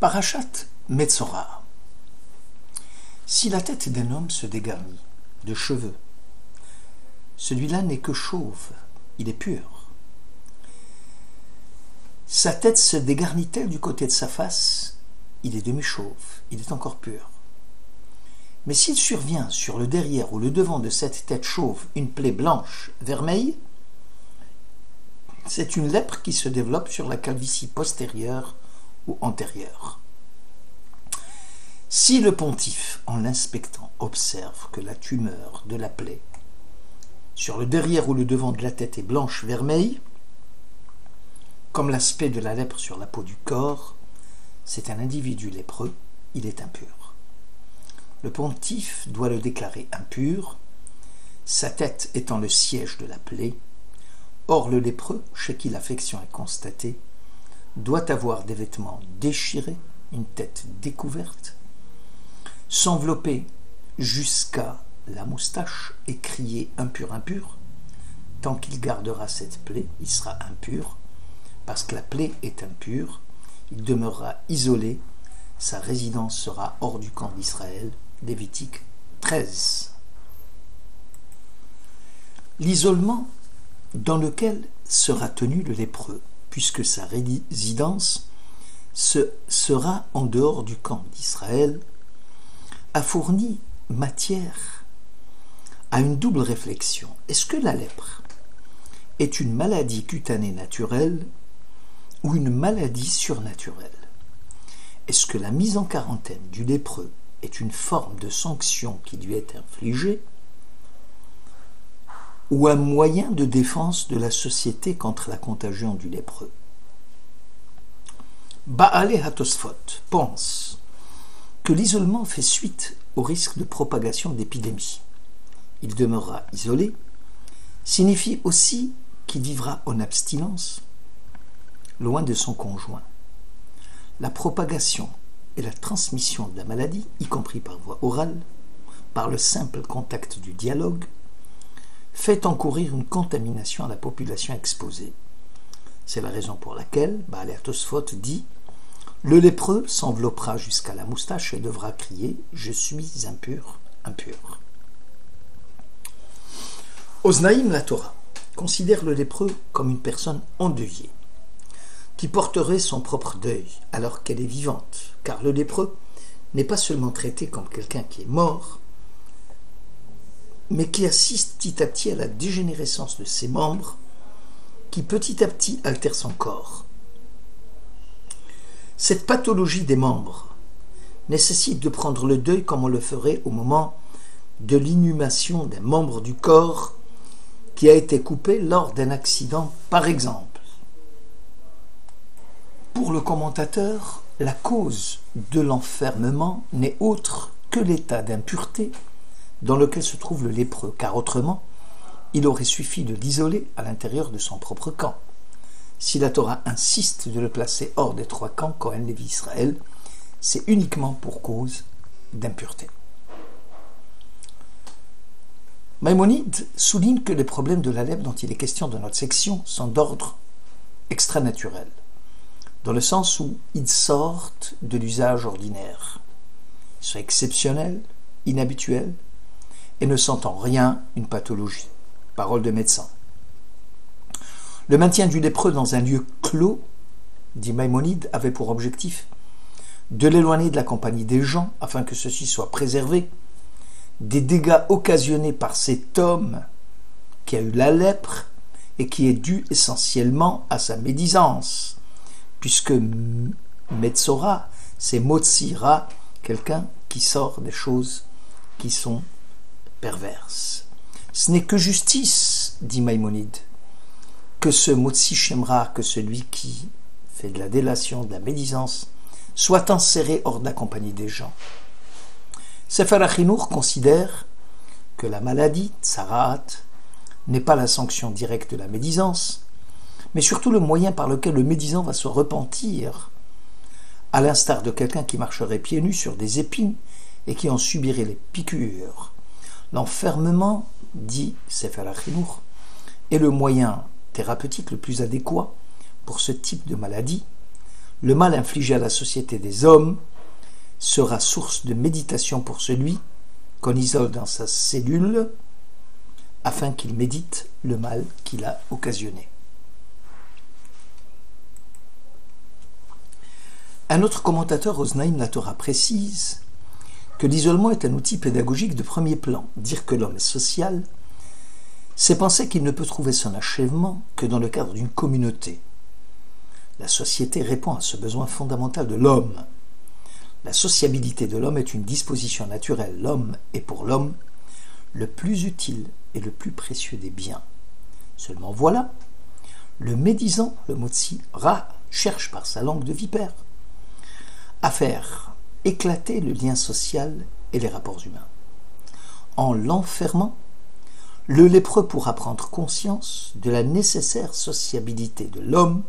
Parashat Metzora. Si la tête d'un homme se dégarnit de cheveux, celui-là n'est que chauve, il est pur. Sa tête se dégarnit-elle du côté de sa face, il est demi-chauve, il est encore pur. Mais s'il survient sur le derrière ou le devant de cette tête chauve une plaie blanche, vermeille, c'est une lèpre qui se développe sur la calvitie postérieure ou antérieure. Si le pontife, en l'inspectant, observe que la tumeur de la plaie sur le derrière ou le devant de la tête est blanche-vermeille, comme l'aspect de la lèpre sur la peau du corps, c'est un individu lépreux, il est impur. Le pontife doit le déclarer impur, sa tête étant le siège de la plaie. Or, le lépreux, chez qui l'affection est constatée, doit avoir des vêtements déchirés, une tête découverte, s'envelopper jusqu'à la moustache et crier « impur, impur ». Tant qu'il gardera cette plaie, il sera impur, parce que la plaie est impure, il demeurera isolé, sa résidence sera hors du camp d'Israël. Lévitique 13. L'isolement dans lequel sera tenu le lépreux, puisque sa résidence sera en dehors du camp d'Israël, a fourni matière à une double réflexion. Est-ce que la lèpre est une maladie cutanée naturelle ou une maladie surnaturelle? Est-ce que la mise en quarantaine du lépreux est une forme de sanction qui lui est infligée ou un moyen de défense de la société contre la contagion du lépreux? Baalé Hatosfot pense que l'isolement fait suite au risque de propagation d'épidémies. Il demeurera isolé, signifie aussi qu'il vivra en abstinence, loin de son conjoint. La propagation et la transmission de la maladie, y compris par voie orale, par le simple contact du dialogue, fait encourir une contamination à la population exposée. C'est la raison pour laquelle Baalé Hatosfot dit « Le lépreux s'enveloppera jusqu'à la moustache et devra crier « Je suis impur, impur ». Oznaïm la Torah considère le lépreux comme une personne endeuillée, qui porterait son propre deuil alors qu'elle est vivante, car le lépreux n'est pas seulement traité comme quelqu'un qui est mort, mais qui assiste petit à petit à la dégénérescence de ses membres, qui petit à petit altère son corps. Cette pathologie des membres nécessite de prendre le deuil comme on le ferait au moment de l'inhumation d'un membre du corps qui a été coupé lors d'un accident, par exemple. Pour le commentateur, la cause de l'enfermement n'est autre que l'état d'impureté dans lequel se trouve le lépreux, car autrement, il aurait suffi de l'isoler à l'intérieur de son propre camp. Si la Torah insiste de le placer hors des trois camps, Kohen, Lévi, Israël, c'est uniquement pour cause d'impureté. Maïmonide souligne que les problèmes de la lèpre dont il est question dans notre section sont d'ordre extranaturel, dans le sens où ils sortent de l'usage ordinaire. Ils sont exceptionnels, inhabituels, et ne sont en rien une pathologie. Parole de médecin. Le maintien du lépreux dans un lieu clos, dit Maïmonide, avait pour objectif de l'éloigner de la compagnie des gens afin que ceux-ci soient préservés des dégâts occasionnés par cet homme qui a eu la lèpre et qui est dû essentiellement à sa médisance, puisque Metzora, c'est Motsira, quelqu'un qui sort des choses qui sont perverses. Ce n'est que justice, dit Maïmonide, que ce Motsi Shemra, que celui qui fait de la délation, de la médisance, soit enserré hors de la compagnie des gens. Sefer HaChinuch considère que la maladie, Tsarat, n'est pas la sanction directe de la médisance, mais surtout le moyen par lequel le médisant va se repentir, à l'instar de quelqu'un qui marcherait pieds nus sur des épines et qui en subirait les piqûres. L'enfermement, dit Sefer HaChinuch, est le moyen thérapeutique le plus adéquat pour ce type de maladie, le mal infligé à la société des hommes sera source de méditation pour celui qu'on isole dans sa cellule afin qu'il médite le mal qu'il a occasionné. Un autre commentateur, Oznaïm la Torah, précise que l'isolement est un outil pédagogique de premier plan. Dire que l'homme est social, c'est penser qu'il ne peut trouver son achèvement que dans le cadre d'une communauté. La société répond à ce besoin fondamental de l'homme. La sociabilité de l'homme est une disposition naturelle. L'homme est pour l'homme le plus utile et le plus précieux des biens. Seulement voilà, le médisant, le motzi ra, cherche par sa langue de vipère à faire éclater le lien social et les rapports humains. En l'enfermant, le lépreux pourra prendre conscience de la nécessaire sociabilité de l'homme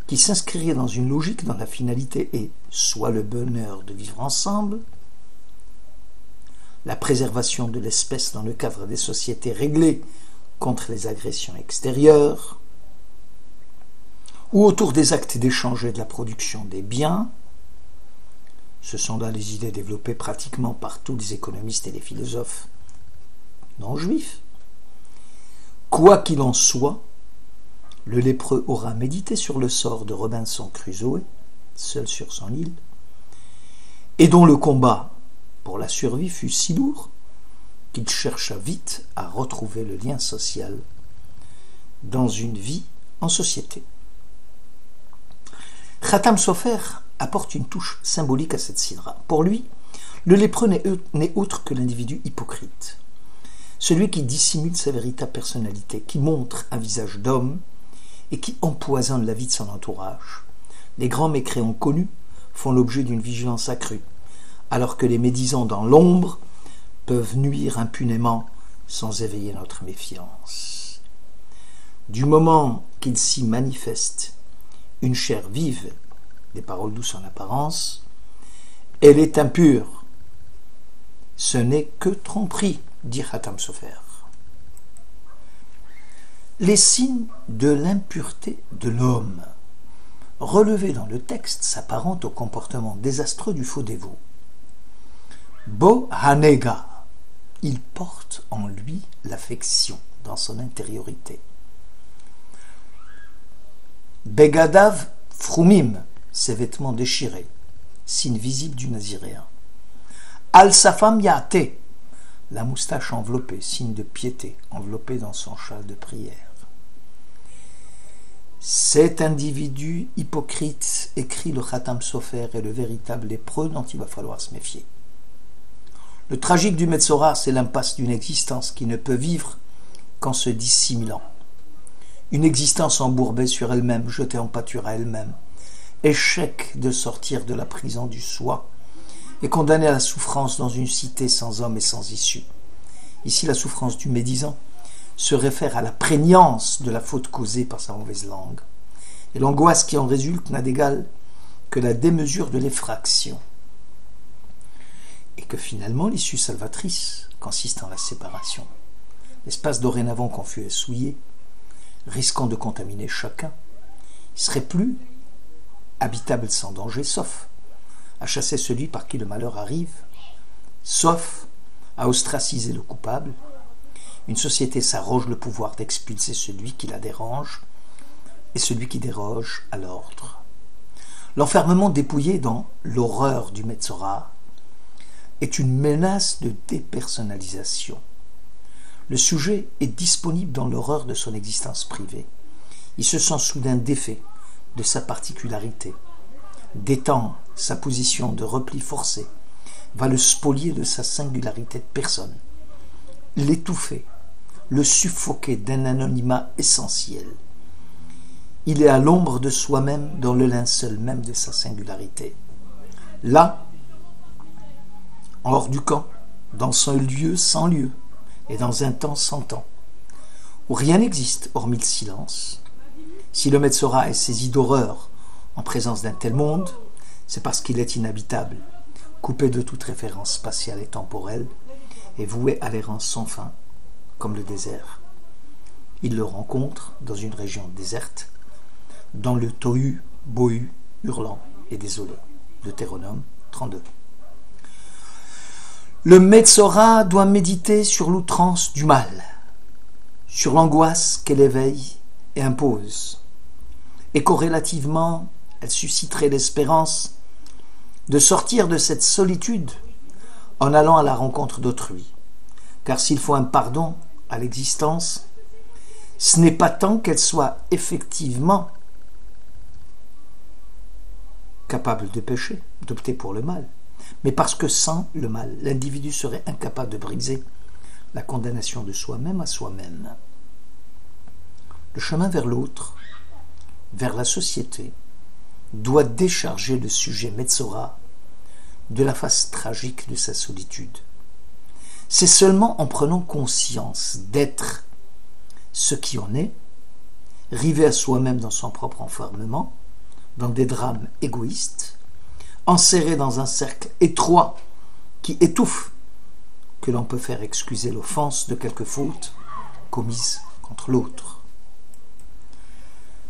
qui s'inscrirait dans une logique dont la finalité est soit le bonheur de vivre ensemble, la préservation de l'espèce dans le cadre des sociétés réglées contre les agressions extérieures, ou autour des actes d'échange et de la production des biens. Ce sont là les idées développées pratiquement par tous les économistes et les philosophes non juifs. Quoi qu'il en soit, le lépreux aura médité sur le sort de Robinson Crusoe, seul sur son île, et dont le combat pour la survie fut si lourd qu'il chercha vite à retrouver le lien social dans une vie en société. Khatam Sofer apporte une touche symbolique à cette sidra. Pour lui, le lépreux n'est autre que l'individu hypocrite, celui qui dissimule sa véritable personnalité, qui montre un visage d'homme et qui empoisonne la vie de son entourage. Les grands mécréants connus font l'objet d'une vigilance accrue, alors que les médisants dans l'ombre peuvent nuire impunément sans éveiller notre méfiance. Du moment qu'il s'y manifeste une chair vive, des paroles douces en apparence, elle est impure. Ce n'est que tromperie, dit Khatam Sofer. Les signes de l'impureté de l'homme relevés dans le texte s'apparentent au comportement désastreux du faux dévot. Bo Hanega, il porte en lui l'affection dans son intériorité. Begadav Frumim, ses vêtements déchirés, signe visible du naziréen. Al-Safam Yate, la moustache enveloppée, signe de piété, enveloppée dans son châle de prière. Cet individu hypocrite, écrit le Khatam Sofer, est le véritable lépreux dont il va falloir se méfier. Le tragique du Metzora, c'est l'impasse d'une existence qui ne peut vivre qu'en se dissimulant. Une existence embourbée sur elle-même, jetée en pâture à elle-même, échec de sortir de la prison du soi et condamnée à la souffrance dans une cité sans homme et sans issue. Ici, la souffrance du médisant se réfère à la prégnance de la faute causée par sa mauvaise langue. Et l'angoisse qui en résulte n'a d'égal que la démesure de l'effraction. Et que finalement, l'issue salvatrice consiste en la séparation. L'espace dorénavant confus et souillé, risquant de contaminer chacun, il serait plus habitable sans danger, sauf à chasser celui par qui le malheur arrive, sauf à ostraciser le coupable. Une société s'arroge le pouvoir d'expulser celui qui la dérange et celui qui déroge à l'ordre. L'enfermement dépouillé dans l'horreur du Metzora est une menace de dépersonnalisation. Le sujet est disponible dans l'horreur de son existence privée. Il se sent soudain défait de sa particularité, détend sa position de repli forcé, va le spolier de sa singularité de personne, l'étouffer, le suffoquer d'un anonymat essentiel. Il est à l'ombre de soi-même dans le linceul même de sa singularité. Là, hors du camp, dans un lieu sans lieu, et dans un temps sans temps, où rien n'existe hormis le silence. Si le Metzora est saisi d'horreur en présence d'un tel monde, c'est parce qu'il est inhabitable, coupé de toute référence spatiale et temporelle, et voué à l'errance sans fin, comme le désert. Il le rencontre dans une région déserte, dans le tohu bohu hurlant et désolé. Deutéronome 32. Le Metzora doit méditer sur l'outrance du mal, sur l'angoisse qu'elle éveille et impose, et corrélativement, elle susciterait l'espérance de sortir de cette solitude en allant à la rencontre d'autrui. Car s'il faut un pardon à l'existence, ce n'est pas tant qu'elle soit effectivement capable de pécher, d'opter pour le mal, mais parce que sans le mal, l'individu serait incapable de briser la condamnation de soi-même à soi-même. Le chemin vers l'autre, vers la société, doit décharger le sujet Metzora de la face tragique de sa solitude. C'est seulement en prenant conscience d'être ce qui en est, rivé à soi-même dans son propre enfermement, dans des drames égoïstes, enserré dans un cercle étroit qui étouffe, que l'on peut faire excuser l'offense de quelque faute commise contre l'autre.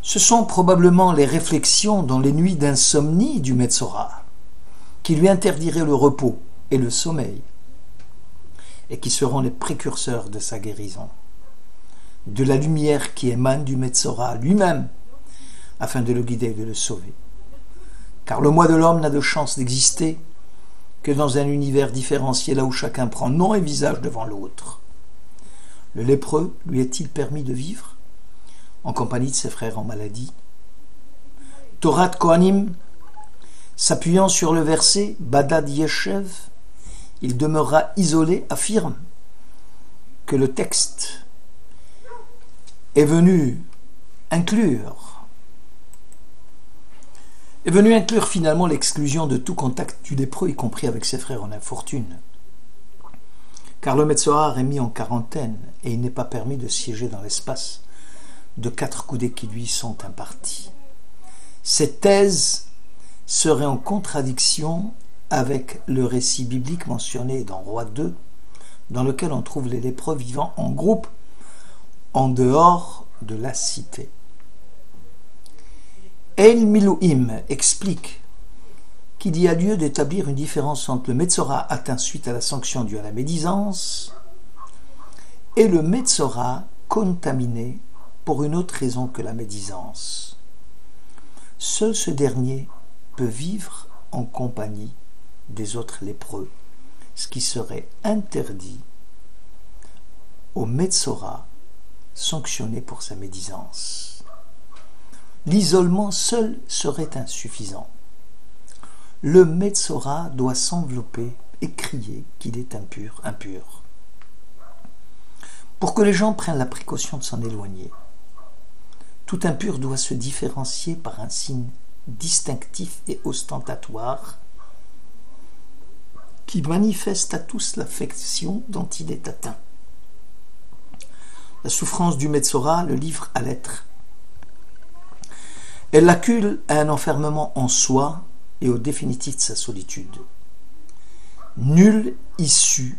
Ce sont probablement les réflexions dans les nuits d'insomnie du Metzora qui lui interdiraient le repos et le sommeil et qui seront les précurseurs de sa guérison, de la lumière qui émane du Metzora lui-même afin de le guider et de le sauver. Car le moi de l'homme n'a de chance d'exister que dans un univers différencié là où chacun prend nom et visage devant l'autre. Le lépreux lui est-il permis de vivre en compagnie de ses frères en maladie? Torah Kohanim, s'appuyant sur le verset Badad Yeshev, il demeurera isolé, affirme que le texte est venu inclure finalement l'exclusion de tout contact du lépreux, y compris avec ses frères en infortune. Car le Metzora est mis en quarantaine et il n'est pas permis de siéger dans l'espace de 4 coudées qui lui sont impartis. Cette thèse serait en contradiction avec le récit biblique mentionné dans Roi 2, dans lequel on trouve les lépreux vivant en groupe en dehors de la cité. El Milouim explique qu'il y a lieu d'établir une différence entre le Metzora atteint suite à la sanction due à la médisance et le Metzora contaminé pour une autre raison que la médisance. Seul ce dernier peut vivre en compagnie des autres lépreux, ce qui serait interdit au Metzora sanctionné pour sa médisance. L'isolement seul serait insuffisant. Le Metzora doit s'envelopper et crier qu'il est impur. Pour que les gens prennent la précaution de s'en éloigner. Tout impur doit se différencier par un signe distinctif et ostentatoire qui manifeste à tous l'affection dont il est atteint. La souffrance du Metzora le livre à l'être. Elle l'accule à un enfermement en soi et au définitif de sa solitude. Nulle issue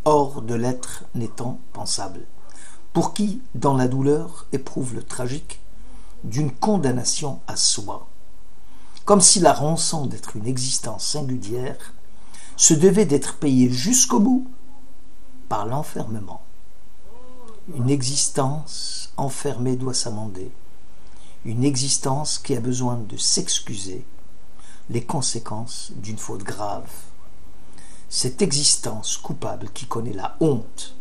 hors de l'être n'étant pensable, pour qui, dans la douleur, éprouve le tragique d'une condamnation à soi, comme si la rançon d'être une existence singulière se devait d'être payée jusqu'au bout par l'enfermement. Une existence enfermée doit s'amender, une existence qui a besoin de s'excuser les conséquences d'une faute grave. Cette existence coupable qui connaît la honte,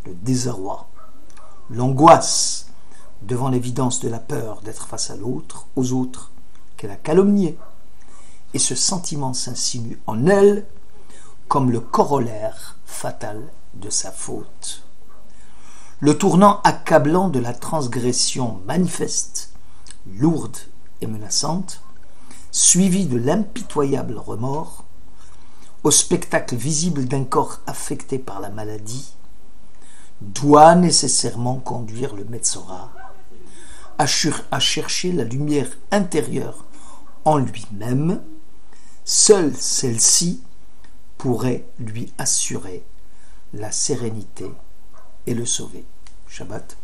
le désarroi, l'angoisse devant l'évidence de la peur d'être face à l'autre, aux autres qu'elle a calomniés, et ce sentiment s'insinue en elle comme le corollaire fatal de sa faute. Le tournant accablant de la transgression manifeste, lourde et menaçante, suivi de l'impitoyable remords, au spectacle visible d'un corps affecté par la maladie, doit nécessairement conduire le Metzora à chercher la lumière intérieure en lui-même. Seule celle-ci pourrait lui assurer la sérénité et le sauver. Shabbat